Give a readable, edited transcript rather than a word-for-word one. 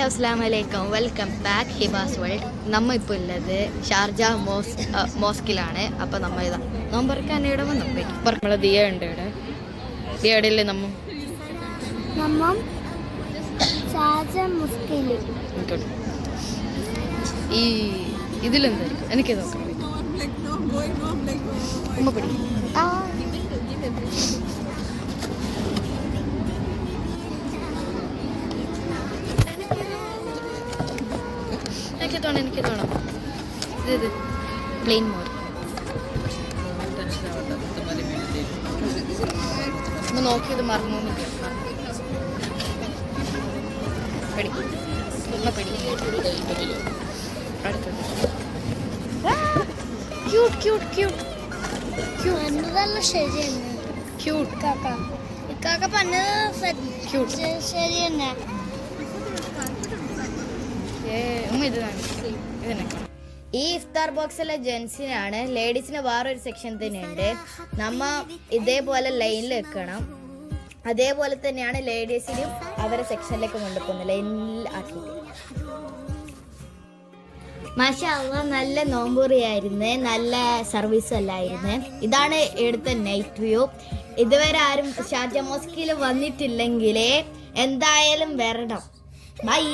Hello അസ്സലാമലൈക്കും, welcome back Hibas world. നമ്മ ഇപ്പോൾ ഉള്ളത് ഷാർജ മോസ്കിലാണ്. അപ്പം നമ്മൾ ഇതാ നോമ്പറക്കാൻ ഇവിടെ വന്നു. നമ്മളെ ദിയ ഉണ്ട് ഇവിടെ. ദിയ എവിടെയല്ലേ നമ്മ ഈ ഇതിലെന്തായിരിക്കും എനിക്ക് നോക്കാം. ഉമ്മ പിടി. എനിക്ക് തോണം ഇത് പ്ലെയിൻ മോർ നോക്കിയത് മറന്നു. ഈ ഇഫ്താർ ബോക്സിലെ ജെൻസിനാണ്, ലേഡീസിന് വേറൊരു സെക്ഷൻ തന്നെയുണ്ട്. നമ്മ ഇതേപോലെ ലൈനിൽ വെക്കണം. അതേപോലെ തന്നെയാണ് ലേഡീസിനും അവരെ സെക്ഷനിലേക്ക് കൊണ്ടുപോകുന്നത്, ലൈനിൽ ആക്കിയിട്ട്. മാഷാ അല്ലാഹ്, നല്ല നോമ്പൂറിയായിരുന്നു, നല്ല സർവീസും അല്ലായിരുന്നു. ഇതാണ് ഇവിടുത്തെ നൈറ്റ് വ്യൂ. ഇതുവരെ ആരും ഷാർജ മോസ്കിൽ വന്നിട്ടില്ലെങ്കിൽ എന്തായാലും വരണം. ബൈ.